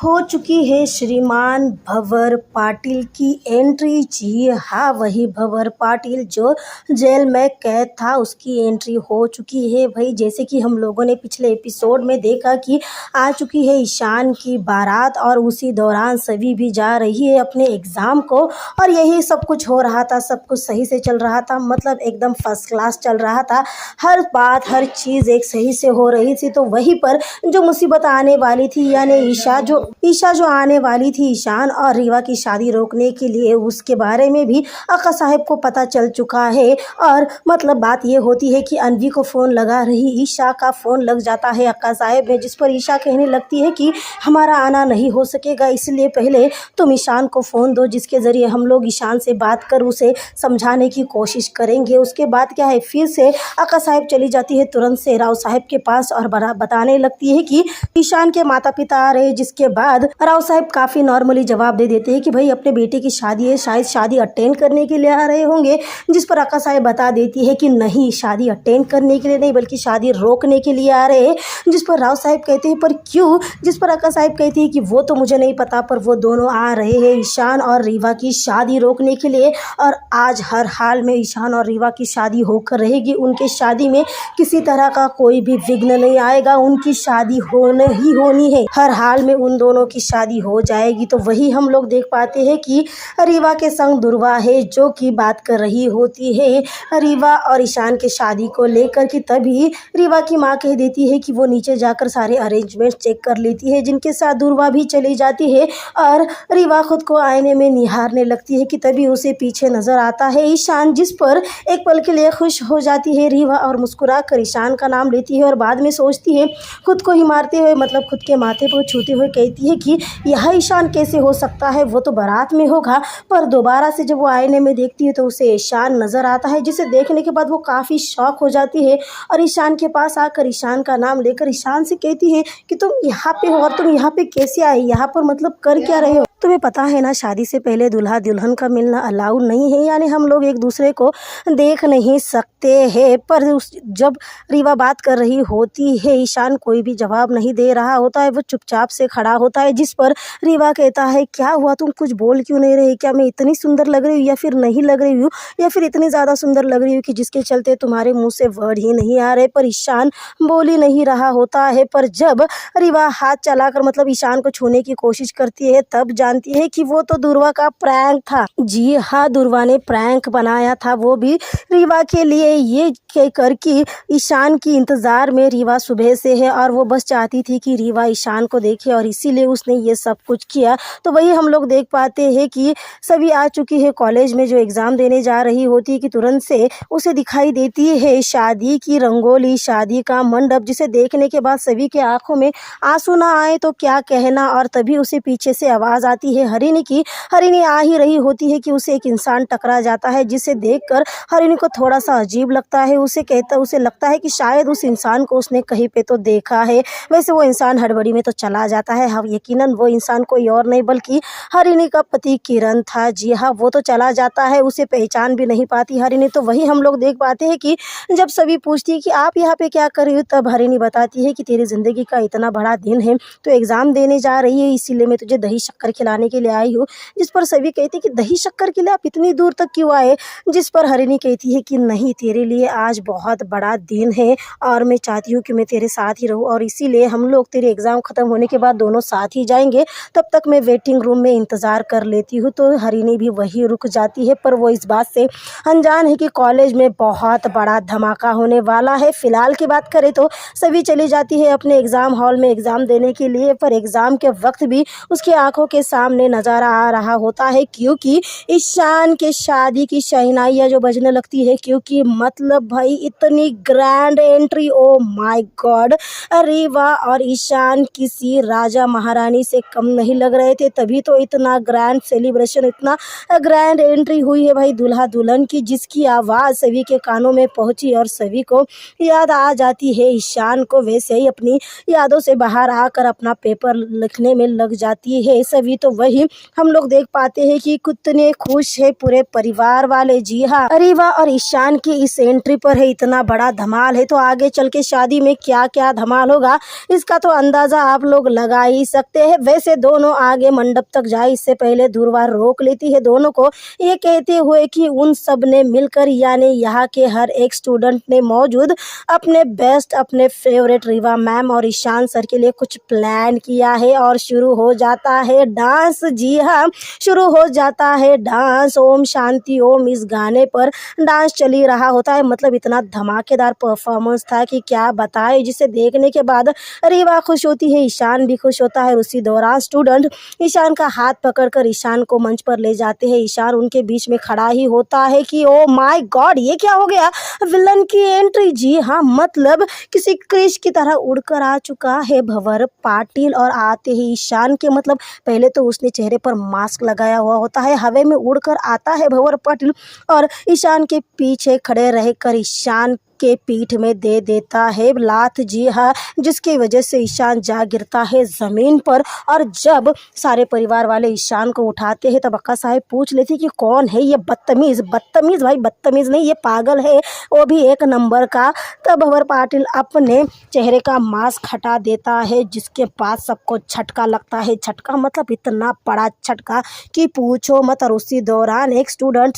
हो चुकी है श्रीमान भंवर पाटिल की एंट्री। जी हाँ, वही भंवर पाटिल जो जेल में कैद था, उसकी एंट्री हो चुकी है भाई। जैसे कि हम लोगों ने पिछले एपिसोड में देखा कि आ चुकी है ईशान की बारात और उसी दौरान सभी भी जा रही है अपने एग्ज़ाम को, और यही सब कुछ हो रहा था। सब कुछ सही से चल रहा था, मतलब एकदम फर्स्ट क्लास चल रहा था। हर बात हर चीज़ एक सही से हो रही थी। तो वहीं पर जो मुसीबत आने वाली थी, यानी ईशा जो आने वाली थी ईशान और रीवा की शादी रोकने के लिए, उसके बारे में भी अक्का साहब को पता चल चुका है। और मतलब बात ये होती है कि अनवी को फ़ोन लगा रही ईशा का फ़ोन लग जाता है अक्का साहब में, जिस पर ईशा कहने लगती है कि हमारा आना नहीं हो सकेगा, इसलिए पहले तुम ईशान को फ़ोन दो, जिसके ज़रिए हम लोग ईशान से बात कर उसे समझाने की कोशिश करेंगे। उसके बाद क्या है, फिर से अक्का साहब चली जाती है तुरंत से राव साहब के पास और बताने लगती है कि ईशान के माता पिता आ रहे हैं। जिसके बाद राव साहब काफ़ी नॉर्मली जवाब दे देते हैं कि भाई अपने बेटे की शादी है, शायद शादी अटेंड करने के लिए आ रहे होंगे। जिस पर अक्का साहब बता देती है कि नहीं, शादी अटेंड करने के लिए नहीं बल्कि शादी रोकने के लिए आ रहे हैं। जिस पर राव साहब कहते हैं पर क्यों? जिस पर अक्का साहब कहती है कि वो तो मुझे नहीं पता, पर वो दोनों आ रहे हैं ईशान और रीवा की शादी रोकने के लिए, और आज हर हाल में ईशान और रीवा की शादी होकर रहेगी। उनके शादी में किसी तरह का कोई भी विघ्न नहीं आएगा, उनकी शादी होने ही होनी है। हर हाल में उन दोनों की शादी हो जाएगी। तो वही हम लोग देख पाते हैं कि रीवा के संग दुर्वा है जो कि बात कर रही होती है रीवा और ईशान के शादी को लेकर कि तभी रीवा की माँ कह देती है कि वो नीचे जाकर सारे अरेंजमेंट चेक कर लेती है, जिनके साथ दुर्वा भी चली जाती है। और रीवा खुद को आईने में निहारने लगती है कि तभी उसे पीछे नजर आता है ईशान, जिस पर एक पल के लिए खुश हो जाती है रीवा और मुस्कुरा कर ईशान का नाम लेती है और बाद में सोचती है, खुद को ही मारते हुए, मतलब खुद के माथे पर छूते हुए कहती है कि यह ईशान कैसे हो सकता है, वो तो बारात में होगा। पर दोबारा से जब वो आईने में देखती है तो उसे ईशान नजर आता है, जिसे देखने के बाद वो काफ़ी शॉक हो जाती है और ईशान के पास आकर ईशान का नाम लेकर ईशान से कहती है कि तुम यहाँ पे हो और तुम यहाँ पे कैसे आए, यहाँ पर मतलब कर क्या रहे हो? तुम्हें पता है ना, शादी से पहले दूल्हा दुल्हन का मिलना अलाउड नहीं है, यानी हम लोग एक दूसरे को देख नहीं सकते हैं। पर जब रीवा बात कर रही होती है, ईशान कोई भी जवाब नहीं दे रहा होता है, वो चुपचाप से खड़ा होता है। जिस पर रीवा कहता है, क्या हुआ, तुम कुछ बोल क्यों नहीं रही? क्या मैं इतनी सुंदर लग रही हूँ या फिर नहीं लग रही हूँ, या फिर इतनी ज़्यादा सुंदर लग रही हूँ कि जिसके चलते तुम्हारे मुँह से वर्ड ही नहीं आ रहे? पर ईशान बोल ही नहीं रहा होता है। पर जब रीवा हाथ चलाकर मतलब ईशान को छूने की कोशिश करती है, तब जानती है कि वो तो दुर्वा का प्रैंक था। जी हाँ, दुर्वा ने प्रैंक बनाया था, वो भी रीवा के लिए, ये कहकर कि ईशान की इंतज़ार में रीवा सुबह से है और वो बस चाहती थी कि रीवा ईशान को देखे और इसीलिए उसने ये सब कुछ किया। तो वही हम लोग देख पाते हैं कि सभी आ चुकी है कॉलेज में जो एग्ज़ाम देने जा रही होती है कि तुरंत से उसे दिखाई देती है शादी की रंगोली, शादी का मंडप, जिसे देखने के बाद सभी के आंखों में आंसू ना आए तो क्या कहना। और तभी उसे पीछे से आवाज़ आती है हरिणी की। हरिणी आ ही रही होती है कि उसे एक इंसान टकरा जाता है, जिसे देखकर हरिणी को थोड़ा सा अजीब लगता है। उसे लगता है कि शायद उस इंसान को उसने कहीं पे तो देखा है। वैसे वो इंसान हड़बड़ी में तो चला जाता है। हाँ, यकीनन वो इंसान कोई और नहीं बल्कि हरिणी का पति किरण था। जी हाँ, वो तो चला जाता है, उसे पहचान भी नहीं पाती हरिणी। तो वही हम लोग देख पाते हैं कि जब सभी पूछती है कि आप यहाँ पे क्या कर रही हो, तब हरिणी बताती है कि तेरी ज़िंदगी का इतना बड़ा दिन है, तो एग्ज़ाम देने जा रही है, इसीलिए मैं तुझे दही शक्कर खिलाने के लिए आई हूँ। जिस पर सभी कहते हैं कि दही शक्कर के लिए आप इतनी दूर तक क्यों आए? जिस पर हरिणी कहती है कि नहीं, तेरे लिए आज बहुत बड़ा दिन है और मैं चाहती हूँ कि मैं तेरे साथ ही रहूँ, और इसीलिए हम लोग तेरे एग्ज़ाम ख़त्म होने के बाद दोनों साथ ही जाएंगे। तब तक मैं वेटिंग रूम में इंतज़ार कर लेती हूँ। तो हरिणी भी वही रुक जाती है, पर वो इस बात से अनजान है कि कॉलेज में बहुत बड़ा धमाका होने वाला है। फ़िलहाल की बात करें तो सभी चली जाती है अपने एग्ज़ाम हॉल में एग्ज़ाम देने के लिए, पर एग्ज़ाम के वक्त भी उसकी आंखों के सामने नज़ारा आ रहा होता है, क्योंकि ईशान के शादी की शहनाइयाँ जो बजने लगती है, क्योंकि मतलब भाई इतनी grand entry, oh my God. Rewa और ईशान किसी राजा महारानी से कम नहीं लग रहे थे, तभी तो इतना ग्रैंड सेलिब्रेशन, इतना ग्रैंड एंट्री हुई है भाई दूल्हा दुल्हन की, जिसकी आवाज़ सभी के कानों में पहुंची और सभी को याद आ जाती है ईशान को। वैसे ही अपनी यादों से बाहर आकर अपना पेपर लिखने में लग जाती है सभी। तो वही हम लोग देख पाते हैं कि कितने खुश है पूरे परिवार वाले। जी हाँ, रीवा और ईशान की इस एंट्री पर है, इतना बड़ा धमाल है, तो आगे चल के शादी में क्या क्या धमाल होगा इसका तो अंदाज़ा आप लोग लगा ही सकते हैं। वैसे दोनों आगे मंडप तक जाए इससे पहले दूरवा रोक लेती है दोनों को, ये कहते हुए कि उन सब ने मिलकर यानी यहाँ के हर एक स्टूडेंट ने मौजूद अपने बेस्ट अपने फेवरेट रीवा मैम और ईशान सर के लिए कुछ प्लान किया है और शुरू हो जाता है डांस। जी हाँ, शुरू हो जाता है डांस। ओम शांति ओम इस गाने पर डांस चल ही रहा होता है। मतलब इतना धमाकेदार परफॉर्मेंस था कि क्या बताए, जिसे देखने के बाद रीवा खुश होती है, ईशान भी खुश होता है। उसी दौरान स्टूडेंट ईशान का हाथ पकड़कर ईशान को मंच पर ले जाते हैं। ईशान उनके बीच में खड़ा ही होता है कि ओ माय गॉड, ये क्या हो गया, विलन की एंट्री। जी हाँ, मतलब किसी क्रिश की तरह उड़कर आ चुका है भंवर पाटिल और आते ही ईशान के मतलब पहले तो उसने चेहरे पर मास्क लगाया हुआ होता है, हवा में उड़कर आता है भंवर पाटिल और ईशान के पीछे खड़े रहकर ईशान के पीठ में दे देता है लात। जी हाँ, जिसकी वजह से ईशान जा गिरता है ज़मीन पर। और जब सारे परिवार वाले ईशान को उठाते हैं तब अक्का साहब पूछ लेती कि कौन है ये बदतमीज़। बदतमीज़ भाई, बदतमीज़ नहीं, ये पागल है, वो भी एक नंबर का। तब भंवर पाटिल अपने चेहरे का मास्क हटा देता है, जिसके बाद सबको झटका लगता है। झटका मतलब इतना बड़ा झटका कि पूछो मत। और उसी दौरान एक स्टूडेंट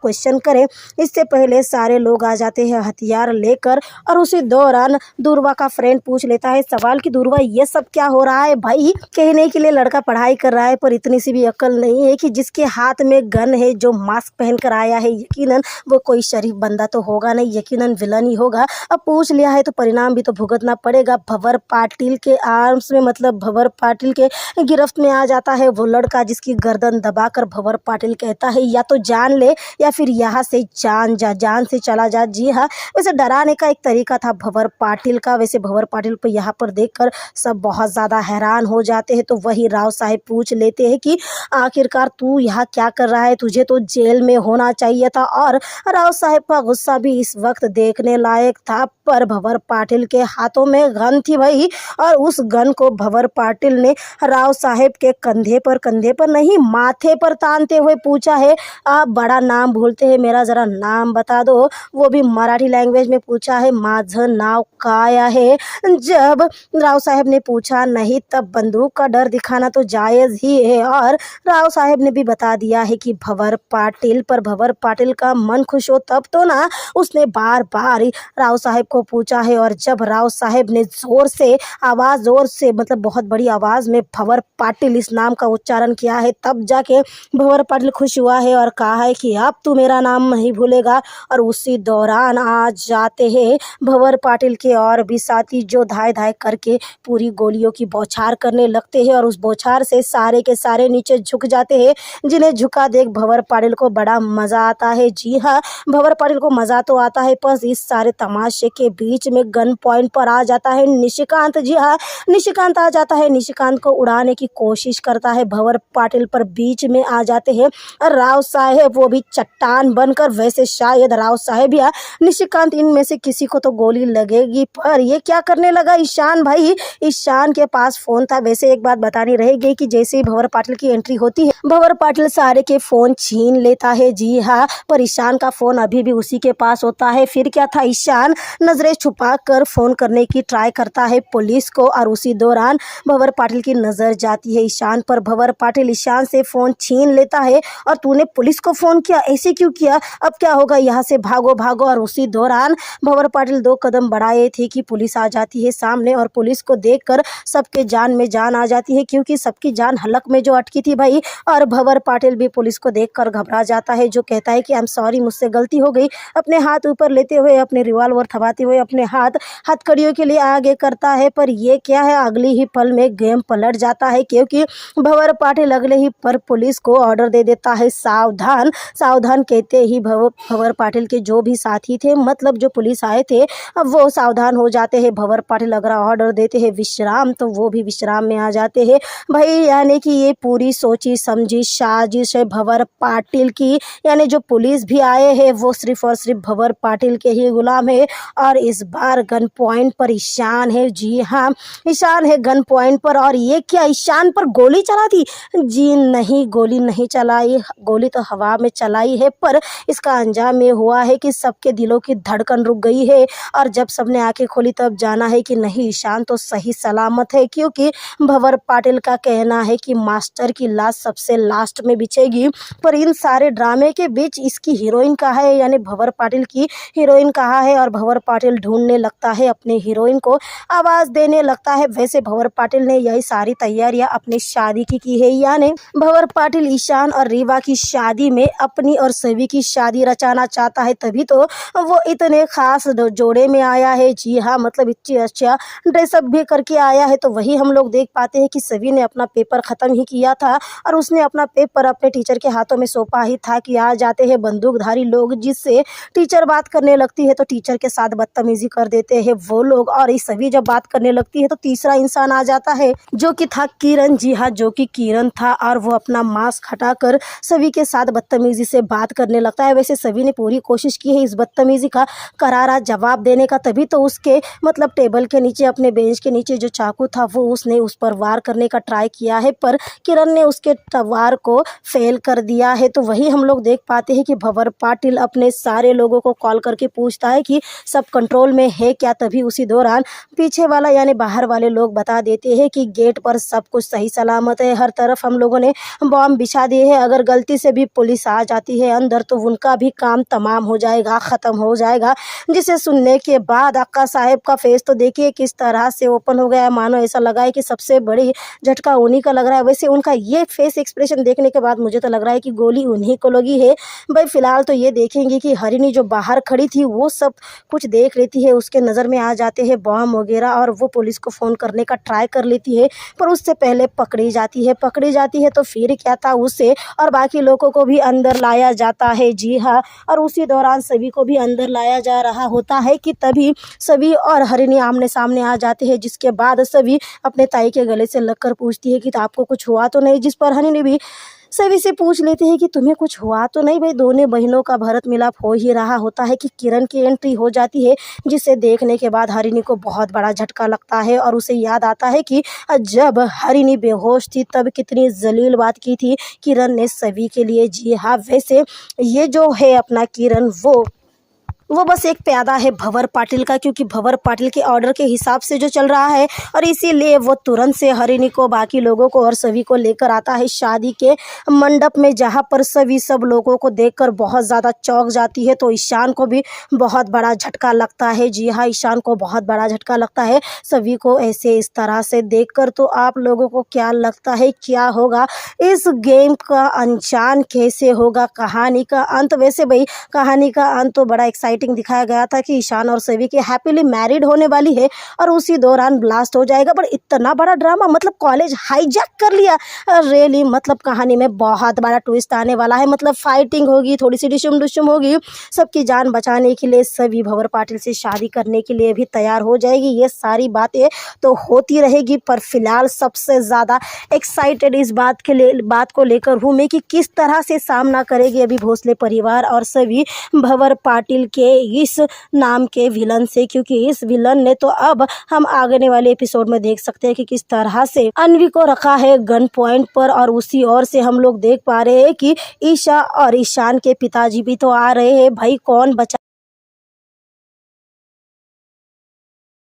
क्वेश्चन करे इससे पहले सारे लोग आ जाते हैं हथियार लेकर। और उसी दौरान दूरवा का फ्रेंड पूछ लेता है सवाल कि दूरवा ये सब क्या हो रहा है। भाई कहने के लिए लड़का पढ़ाई कर रहा है पर इतनी सी भी अक्ल नहीं है कि जिसके हाथ में गन है, जो मास्क पहन कर आया है, यकीनन वो कोई शरीफ बंदा तो होगा नहीं, यकीनन विलन ही होगा। अब पूछ लिया है तो परिणाम भी तो भुगतना पड़ेगा। भंवर पाटिल के आर्म्स में मतलब भंवर पाटिल के गिरफ्त में आ जाता है वो लड़का, जिसकी गर्दन दबाकर भंवर पाटिल कहता है या तो जान ले या फिर यहाँ से जान से चला जा। जी हाँ, वैसे डराने का एक तरीका था भंवर पाटिल का। वैसे भंवर पाटिल को यहाँ पर देखकर सब बहुत ज़्यादा हैरान हो जाते हैं। तो वही राव साहब पूछ लेते हैं कि आखिरकार तू यहाँ क्या कर रहा है, तुझे तो जेल में होना चाहिए था। और राव साहब का गुस्सा भी इस वक्त देखने लायक था, पर भंवर पाटिल के हाथों में गन थी भाई, और उस गन को भंवर पाटिल ने राव साहब के कंधे पर नहीं माथे पर तानते हुए पूछा है, आप बड़ा नाम भूलते हैं, मेरा ज़रा नाम बता दो। वो भी मराठी लैंग्वेज में पूछा है, माझं नाव काय आहे। जब राव साहब ने पूछा नहीं तब बंदूक का डर दिखाना तो जायज़ ही है। और राव साहब ने भी बता दिया है कि भंवर पाटिल, पर भंवर पाटिल का मन खुश हो तब तो ना। उसने बार बार राव साहब को पूछा है और जब राव साहब ने ज़ोर से मतलब बहुत बड़ी आवाज़ में भंवर पाटिल इस नाम का उच्चारण किया है, तब जाके भंवर पाटिल खुश हुआ है और कहा है कि अब तू मेरा नाम नहीं भूलेगा। और उसी दौरान आ जाते हैं भंवर पाटिल के और भी साथी, जो धाय धाय करके पूरी गोलियों की बौछार करने लगते हैं और उस बौछार से सारे के सारे नीचे झुक जाते हैं, जिन्हें झुका देख भंवर पाटिल को बड़ा मज़ा आता है। जी हाँ, भंवर पाटिल को मज़ा तो आता है, बस इस सारे तमाशे के बीच में गन पॉइंट पर आ जाता है निशिकांत। जी हाँ, निशिकांत आ जाता है, निशिकांत को उड़ाने की कोशिश करता है भंवर पाटिल, पर बीच में आ जाते हैं राव साहब, वो भी चट्टान बनकर। वैसे शायद राव साहब या निशिकांत इनमें से किसी को तो गोली लगेगी, पर ये क्या करने लगा ईशान भाई। ईशान के पास फ़ोन था। वैसे एक बात बतानी रह गई कि जैसे ही भंवर पाटिल की एंट्री होती है भंवर पाटिल सारे के फ़ोन छीन लेता है। जी हाँ, पर ईशान का फ़ोन अभी भी उसी के पास होता है। फिर क्या था, ईशान नज़रें छुपा कर फ़ोन करने की ट्राई करता है पुलिस को, और उसी दौरान भंवर पाटिल की नज़र जाती है ईशान पर। भंवर पाटिल ईशान से फ़ोन छीन लेता है और तूने पुलिस को फ़ोन किया, ऐसे क्यों किया, अब क्या होगा, यहाँ से भागो। और उसी दौरान भंवर पाटिल 2 कदम बढ़ाए थे कि पुलिस आ जाती है सामने, और पुलिस को देखकर सबके जान में जान आ जाती है, क्योंकि सबकी जान हलक में जो अटकी थी भाई। और भंवर पाटिल भी पुलिस को देखकर घबरा जाता है, जो कहता है कि आई एम सॉरी, मुझसे गलती हो गई। अपने हाथ ऊपर लेते हुए, अपने रिवॉल्वर थमाते हुए अपने हाथ हथकड़ियों के लिए आगे करता है, पर ये क्या है, अगली ही पल में गेम पलट जाता है, क्योंकि भंवर पाटिल अगले ही पर पुलिस को ऑर्डर दे देता है सावधान। सावधान कहते ही भंवर पाटिल के जो भी साथी थे, मतलब जो पुलिस आए थे, अब वो सावधान हो जाते हैं। भंवर पाटिल अगर ऑर्डर देते हैं विश्राम, तो वो भी विश्राम में आ जाते हैं भाई। यानी कि ये पूरी सोची समझी साजिश है भंवर पाटिल की। यानी जो पुलिस भी आए हैं वो सिर्फ और सिर्फ भंवर पाटिल के ही गुलाम है। और इस बार गन पॉइंट पर ईशान है। जी हाँ, ईशान है गन पॉइंट पर। और ये क्या, ईशान पर गोली चला दी? जी नहीं, गोली नहीं चलाई, गोली तो हवा में चलाई है, पर इसका अंजाम ये हुआ है कि सबके दिलों की धड़कन रुक गई है। और जब सबने आंखें खोली तब जाना है कि नहीं, ईशान तो सही सलामत है, क्योंकि भंवर पाटिल का कहना है कि मास्टर की लाश सबसे लास्ट में बिछेगी। पर इन सारे ड्रामे के बीच इसकी हीरोइन कहाँ है, यानी भंवर पाटिल की हीरोइन कहाँ है। और भंवर पाटिल ढूंढने लगता है अपने हीरोइन को, आवाज़ देने लगता है। वैसे भंवर पाटिल ने यही सारी तैयारियां अपनी शादी की है, यानी भंवर पाटिल ईशान और रीवा की शादी में अपनी और सभी की शादी रचाना चाहता है, तभी तो वो इतने खास जोड़े में आया है। जी हाँ, मतलब इतनी अच्छा ड्रेसअप भी करके आया है। तो वही हम लोग देख पाते हैं कि सभी ने अपना पेपर ख़त्म ही किया था और उसने अपना पेपर अपने टीचर के हाथों में सौंपा ही था कि आ जाते हैं बंदूकधारी लोग, जिससे टीचर बात करने लगती है तो टीचर के साथ बदतमीजी कर देते हैं वो लोग। और ये सभी जब बात करने लगती है तो तीसरा इंसान आ जाता है, जो कि था किरण। जी हाँ, जो कि किरण था और वो अपना मास्क हटाकर सभी के साथ बदतमीजी से बात करने लगता है। वैसे सभी ने पूरी कोशिश की है इस बदतमीजी का करारा जवाब देने का, तभी तो उसके मतलब टेबल के नीचे, अपने बेंच के नीचे जो चाकू था वो उसने उस पर वार करने का ट्राई किया है, पर किरण ने उसके वार को फेल कर दिया है। तो वही हम लोग देख पाते हैं कि भंवर पाटिल अपने सारे लोगों को कॉल करके पूछता है कि सब कंट्रोल में है क्या। तभी उसी दौरान पीछे वाला यानी बाहर वाले लोग बता देते हैं कि गेट पर सब कुछ सही सलामत है, हर तरफ हम लोगों ने बॉम्ब बिछा दिए हैं। अगर गलती से भी पुलिस आ जाती है अंदर तो उनका भी काम तमाम हो जाएगा, ख़त्म हो जाएगा। जिसे सुनने के बाद अक्का साहेब का फेस तो देखिए किस तरह से ओपन हो गया है, मानो ऐसा लगा है कि सबसे बड़ी झटका उन्हीं का लग रहा है। वैसे उनका ये फेस एक्सप्रेशन देखने के बाद मुझे तो लग रहा है कि गोली उन्हीं को लगी है। भाई फिलहाल तो ये देखेंगे कि हरिणी जो बाहर खड़ी थी वो सब कुछ देख लेती है, उसके नज़र में आ जाते हैं बॉम्ब वगैरह और वो पुलिस को फ़ोन करने का ट्राई कर लेती है, पर उससे पहले पकड़ी जाती है। तो फिर क्या था, उसे और बाकी लोगों को भी अंदर लाया जाता है। जी हाँ, और उसी दौरान सभी को भी अंदर लाया जा रहा होता है कि तभी सभी और हरिणी आमने सामने आ जाते हैं, जिसके बाद सभी अपने ताई के गले से लगकर पूछती है कि तो आपको कुछ हुआ तो नहीं, जिस पर हरिणी भी सभी से पूछ लेते हैं कि तुम्हें कुछ हुआ तो नहीं। भाई दोनों बहनों का भरत मिलाप हो ही रहा होता है कि किरण की एंट्री हो जाती है, जिसे देखने के बाद हरिणी को बहुत बड़ा झटका लगता है और उसे याद आता है कि जब हरिणी बेहोश थी तब कितनी जलील बात की थी किरण ने सभी के लिए। जी हाँ, वैसे ये जो है अपना किरण वो बस एक प्यादा है भंवर पाटिल का, क्योंकि भंवर पाटिल के ऑर्डर के हिसाब से जो चल रहा है और इसीलिए वो तुरंत से हरिणी को, बाकी लोगों को और सभी को लेकर आता है शादी के मंडप में, जहाँ पर सभी सब लोगों को देखकर बहुत ज़्यादा चौंक जाती है। तो ईशान को भी बहुत बड़ा झटका लगता है। जी हाँ, ईशान को बहुत बड़ा झटका लगता है सभी को ऐसे इस तरह से देखकर। तो आप लोगों को क्या लगता है क्या होगा इस गेम का अंजाम, कैसे होगा कहानी का अंत? वैसे भाई कहानी का अंत तो बड़ा एक्साइटिंग दिखाया गया था कि ईशान और सभी की हैप्पीली मैरिड होने वाली है और उसी दौरान ब्लास्ट हो जाएगा। पर इतना बड़ा ड्रामा, मतलब कॉलेज हाईजैक कर लिया रियली। मतलब कहानी में बहुत बड़ा ट्विस्ट आने वाला है, मतलब फाइटिंग होगी, थोड़ी सी डिशुम डिशुम होगी। सबकी जान बचाने के लिए सभी भंवर पाटिल से शादी करने के लिए भी तैयार हो जाएगी। ये सारी बातें तो होती रहेगी, पर फिलहाल सबसे ज़्यादा एक्साइटेड इस बात को लेकर हूँ मैं कि किस तरह से सामना करेगी अभी भोसले परिवार और सभी भंवर पाटिल के इस नाम के विलन से, क्योंकि इस विलन ने तो अब हम आगे वाले एपिसोड में देख सकते हैं कि किस तरह से अन्वी को रखा है गन पॉइंट पर। और उसी ओर से हम लोग देख पा रहे हैं कि ईशा और ईशान के पिताजी भी तो आ रहे हैं। भाई कौन बचा